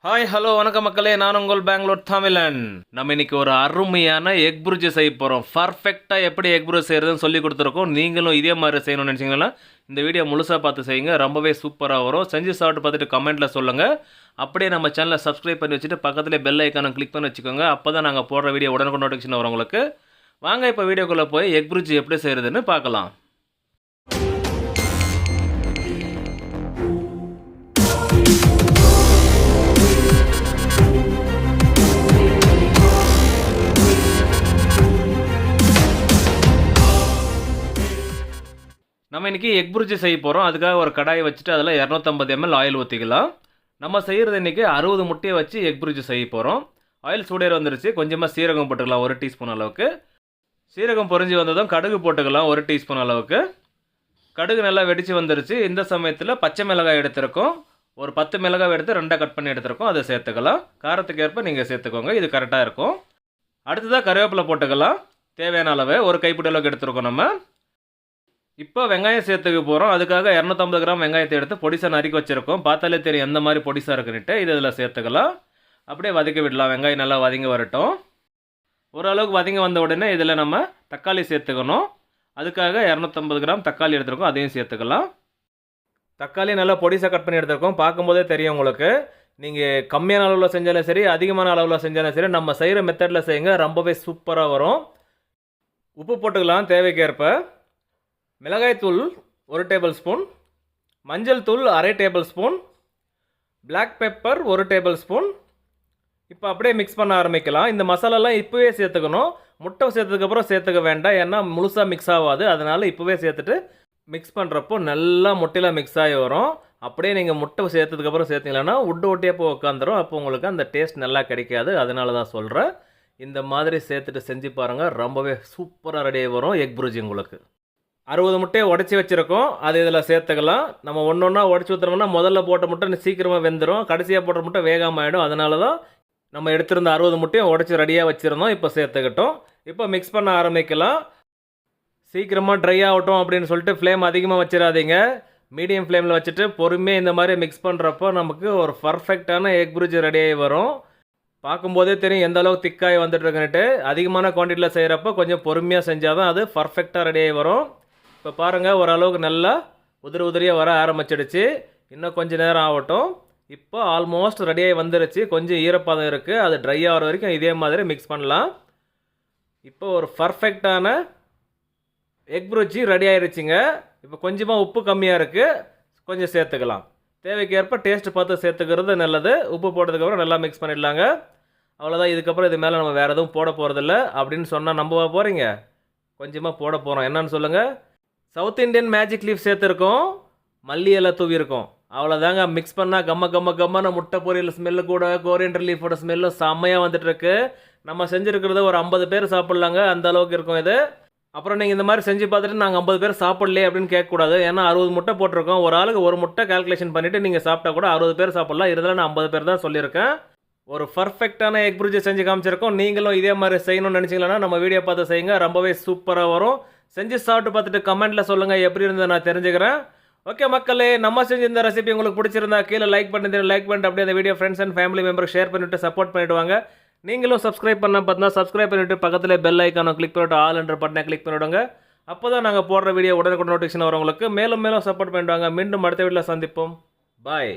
Hi hello வணக்கம் மக்களே, நான் உங்கள் பெங்களூர் தமிழன். நம்ம இன்னைக்கு ஒரு அருமையான எக் புரிஜி செய்ய போகிறோம். பர்ஃபெக்டாக எப்படி எக் புரிஜி செய்கிறதுன்னு சொல்லி கொடுத்துருக்கோம். நீங்களும் இதே மாதிரி செய்யணும்னு நினச்சிங்கன்னா இந்த வீடியோ முழுசாக பார்த்து செய்யுங்க. ரொம்பவே சூப்பராக வரும். செஞ்சு சாப்பிட்டு பார்த்துட்டு கமெண்ட்டில் சொல்லுங்கள். அப்படியே நம்ம சேனலை சப்ஸ்கிரைப் பண்ணி வச்சுட்டு பக்கத்துலேயே பெல் ஐக்கானை கிளிக் பண்ணி வச்சுக்கோங்க. அப்போ தான் நாங்கள் போடுற வீடியோ உடனுக்கு நோட்டிஃபிகேஷன் வரும் உங்களுக்கு. வாங்க இப்போ வீடியோக்குள்ளே போய் எக் புரிஜி எப்படி செய்கிறதுன்னு பார்க்கலாம். நம்ம இன்றைக்கி எக் புரிஜி செய்ய போகிறோம். அதுக்காக ஒரு கடாயை வச்சுட்டு அதில் 250 ml ஆயில் ஊற்றிக்கலாம். நம்ம செய்கிறது இன்றைக்கி 60 முட்டையை வச்சு எக் புரிஜி செய்ய போகிறோம். ஆயில் சூடேற வந்துருச்சு. கொஞ்சமாக சீரகம் போட்டுக்கலாம், 1 டீஸ்பூன் அளவுக்கு. சீரகம் பொரிஞ்சு வந்ததும் கடுகு போட்டுக்கலாம், 1 டீஸ்பூன் அளவுக்கு. கடுகு நல்லா வெடித்து வந்துருச்சு. இந்த சமயத்தில் பச்சை மிளகாய் எடுத்துருக்கோம். ஒரு 10 மிளகாய் எடுத்து 2 கட் பண்ணி எடுத்துருக்கோம். அதை சேர்த்துக்கலாம். காரத்துக்கு ஏற்ப நீங்கள் சேர்த்துக்கோங்க, இது கரெக்டாக இருக்கும். அடுத்ததாக கருவேப்பிலை போட்டுக்கலாம், தேவையான அளவு. ஒரு கைப்பிடி அளவுக்கு எடுத்துருக்கோம் நம்ம. இப்போ வெங்காயம் சேர்த்துக்க போகிறோம். அதுக்காக 250 கிராம் வெங்காயத்தை எடுத்து பொடிசாக நறுக்கி வச்சுருக்கோம். பார்த்தாலே தெரியும் எந்த மாதிரி பொடிசாக இருக்குன்னுட்டு. இது இதில் சேர்த்துக்கலாம். அப்படியே வதக்கி விடலாம். வெங்காயம் நல்லா வதங்கி வரட்டும். ஓரளவுக்கு வதங்கி வந்த உடனே இதில் நம்ம தக்காளி சேர்த்துக்கணும். அதுக்காக 250 கிராம் தக்காளி எடுத்துருக்கோம், அதையும் சேர்த்துக்கலாம். தக்காளி நல்லா பொடிசாக கட் பண்ணி எடுத்துருக்கோம். பார்க்கும்போதே தெரியும் உங்களுக்கு. நீங்கள் கம்மியான அளவில் செஞ்சாலும் சரி, அதிகமான அளவில் செஞ்சாலும் சரி, நம்ம செய்கிற மெத்தடில் செய்யுங்க, ரொம்பவே சூப்பராக வரும். உப்பு போட்டுக்கலாம் தேவைக்கேற்ப. மிளகாய்த்தூள் 1 டேபிள் ஸ்பூன், மஞ்சள் தூள் 1/2 tablespoon, black pepper 1 tablespoon. இப்போ அப்படியே மிக்ஸ் பண்ண ஆரம்பிக்கலாம். இந்த மசாலாலாம் இப்போவே சேர்த்துக்கணும். முட்டை சேர்த்ததுக்கப்புறம் சேர்த்துக்க வேண்டாம், ஏன்னா முழுசாக மிக்ஸ் ஆகாது. அதனால் இப்போவே சேர்த்துட்டு மிக்ஸ் பண்ணுறப்போ நல்லா முட்டையில் மிக்ஸ் ஆகி வரும். அப்படியே நீங்கள் முட்டை சேர்த்ததுக்கப்புறம் சேர்த்திங்களன்னா உட்டு ஒட்டியாக போய் உட்காந்துரும். அப்போ உங்களுக்கு அந்த டேஸ்ட் நல்லா கிடைக்காது. அதனால தான் சொல்கிறேன். இந்த மாதிரி சேர்த்துட்டு செஞ்சு பாருங்கள், ரொம்பவே சூப்பராக ரெடியாக வரும் எக் புரிஜி உங்களுக்கு. 60 முட்டையை உடச்சி வச்சுருக்கோம், அது இதில் சேர்த்துக்கலாம். நம்ம ஒன்று ஒன்றா உடச்சி ஊற்றுறோம்னா முதல்ல போட்ட முட்டை சீக்கிரமாக வெந்துடும், கடைசியாக போட்ட முட்டை வேகாமல் ஆகிடும். அதனால தான் நம்ம எடுத்திருந்த 60 முட்டையும் உடச்சி ரெடியாக வச்சுருந்தோம். இப்போ சேர்த்துக்கிட்டோம். இப்போ மிக்ஸ் பண்ண ஆரம்பிக்கலாம். சீக்கிரமாக ட்ரை ஆகட்டும் அப்படின்னு சொல்லிட்டு ஃப்ளேம் அதிகமாக வச்சிடாதீங்க. மீடியம் ஃப்ளேமில் வச்சுட்டு பொறுமையாக இந்த மாதிரி மிக்ஸ் பண்ணுறப்போ நமக்கு ஒரு பர்ஃபெக்டான எக் புரிஜி ரெடியாகி வரும். பார்க்கும்போதே தெரியும் எந்த அளவுக்கு திக்காகி வந்துட்டுருக்குன்னுட்டு. அதிகமான குவான்டிட்டியில் செய்கிறப்போ கொஞ்சம் பொறுமையாக செஞ்சால் தான் அது பர்ஃபெக்டாக ரெடியாகி வரும். இப்போ பாருங்கள், ஓரளவுக்கு நல்லா உதிரியாக வர ஆரம்பிச்சிடுச்சு. இன்னும் கொஞ்சம் நேரம் ஆகட்டும். இப்போ ஆல்மோஸ்ட் ரெடியாகி வந்துருச்சு. கொஞ்சம் ஈரப்பதம் இருக்குது, அது ட்ரை ஆகிற வரைக்கும் இதே மாதிரி மிக்ஸ் பண்ணலாம். இப்போ ஒரு பர்ஃபெக்டான எக் புரிஜி ரெடி ஆகிடுச்சிங்க. இப்போ கொஞ்சமாக உப்பு கம்மியாக இருக்குது, கொஞ்சம் சேர்த்துக்கலாம். தேவைக்கேற்ப டேஸ்ட்டு பார்த்து சேர்த்துக்கிறது நல்லது. உப்பு போட்டதுக்கப்புறம் நல்லா மிக்ஸ் பண்ணிடலாங்க. அவ்வளோதான். இதுக்கப்புறம் இது மேலே நம்ம வேறு எதுவும் போட போகிறதில்ல அப்படின்னு சொன்னால் நம்பவா போகிறீங்க? கொஞ்சமாக போட போகிறோம். என்னன்னு சொல்லுங்கள். சவுத் இண்டியன் மேஜிக் லீஃப் சேர்த்துருக்கோம், மல்லி இலை தூவிருக்கோம். அவ்வளோதாங்க. மிக்ஸ் பண்ணால் கம்ம முட்டை பொரியல் ஸ்மெல்லு கூட கோரியண்டர் லீஃபோட ஸ்மெல்லும் செம்மையாக வந்துட்டுருக்கு. நம்ம செஞ்சுருக்கிறத ஒரு 50 பேர் சாப்பிட்லாங்க, அந்த அளவுக்கு இருக்கும் இது. அப்புறம் நீங்கள் இந்த மாதிரி செஞ்சு பார்த்துட்டு நாங்கள் 50 பேர் சாப்பிட்லையே அப்படின்னு கேட்கக்கூடாது. ஏன்னா 60 முட்டை போட்டிருக்கோம். ஒரு ஆளுக்கு ஒரு முட்டை கால்குலேஷன் பண்ணிவிட்டு நீங்கள் சாப்பிட்டா கூட 60 பேர் சாப்பிட்லாம். இருந்தாலும் நான் 50 பேர் தான் சொல்லியிருக்கேன். ஒரு பர்ஃபெக்டான எக் புரிஜி செஞ்சு காமிச்சிருக்கோம். நீங்களும் இதே மாதிரி செய்யணும்னு நினச்சிங்களா நம்ம வீடியோ பார்த்து செய்யுங்க, ரொம்பவே சூப்பராக வரும். செஞ்சு சாப்பிட்டு பார்த்துட்டு கமெண்ட்டில் சொல்லுங்கள் எப்படி இருந்தது, நான் தெரிஞ்சுக்கிறேன். ஓகே மக்களே, நம்ம செஞ்ச இந்த ரெசிபி உங்களுக்கு பிடிச்சிருந்தா கீழே லைக் பண்ணிட்டு அப்படியே அந்த வீடியோ ஃப்ரெண்ட்ஸ் அண்ட் ஃபேமிலி மெம்பருக்கு ஷேர் பண்ணிவிட்டு சப்போர்ட் பண்ணிவிடுவாங்க. நீங்களும் சப்ஸ்கிரைப் பண்ண பார்த்தா சப்ஸ்கிரைப் பண்ணிவிட்டு பக்கத்தில் பெல் ஐக்கானை கிளிக் பண்ணிவிட்டு ஆல் என்ற பட்டனை கிளிக் பண்ணிவிடுங்க. அப்போ தான் நாங்கள் போடுற வீடியோ உடனுக்குடன் நோட்டிஃபிகேஷன் வரும் உங்களுக்கு. மேலும் சப்போர்ட் பண்ணிவிடுவாங்க. மீண்டும் அடுத்த வீடியோவில் சந்திப்போம். பாய்.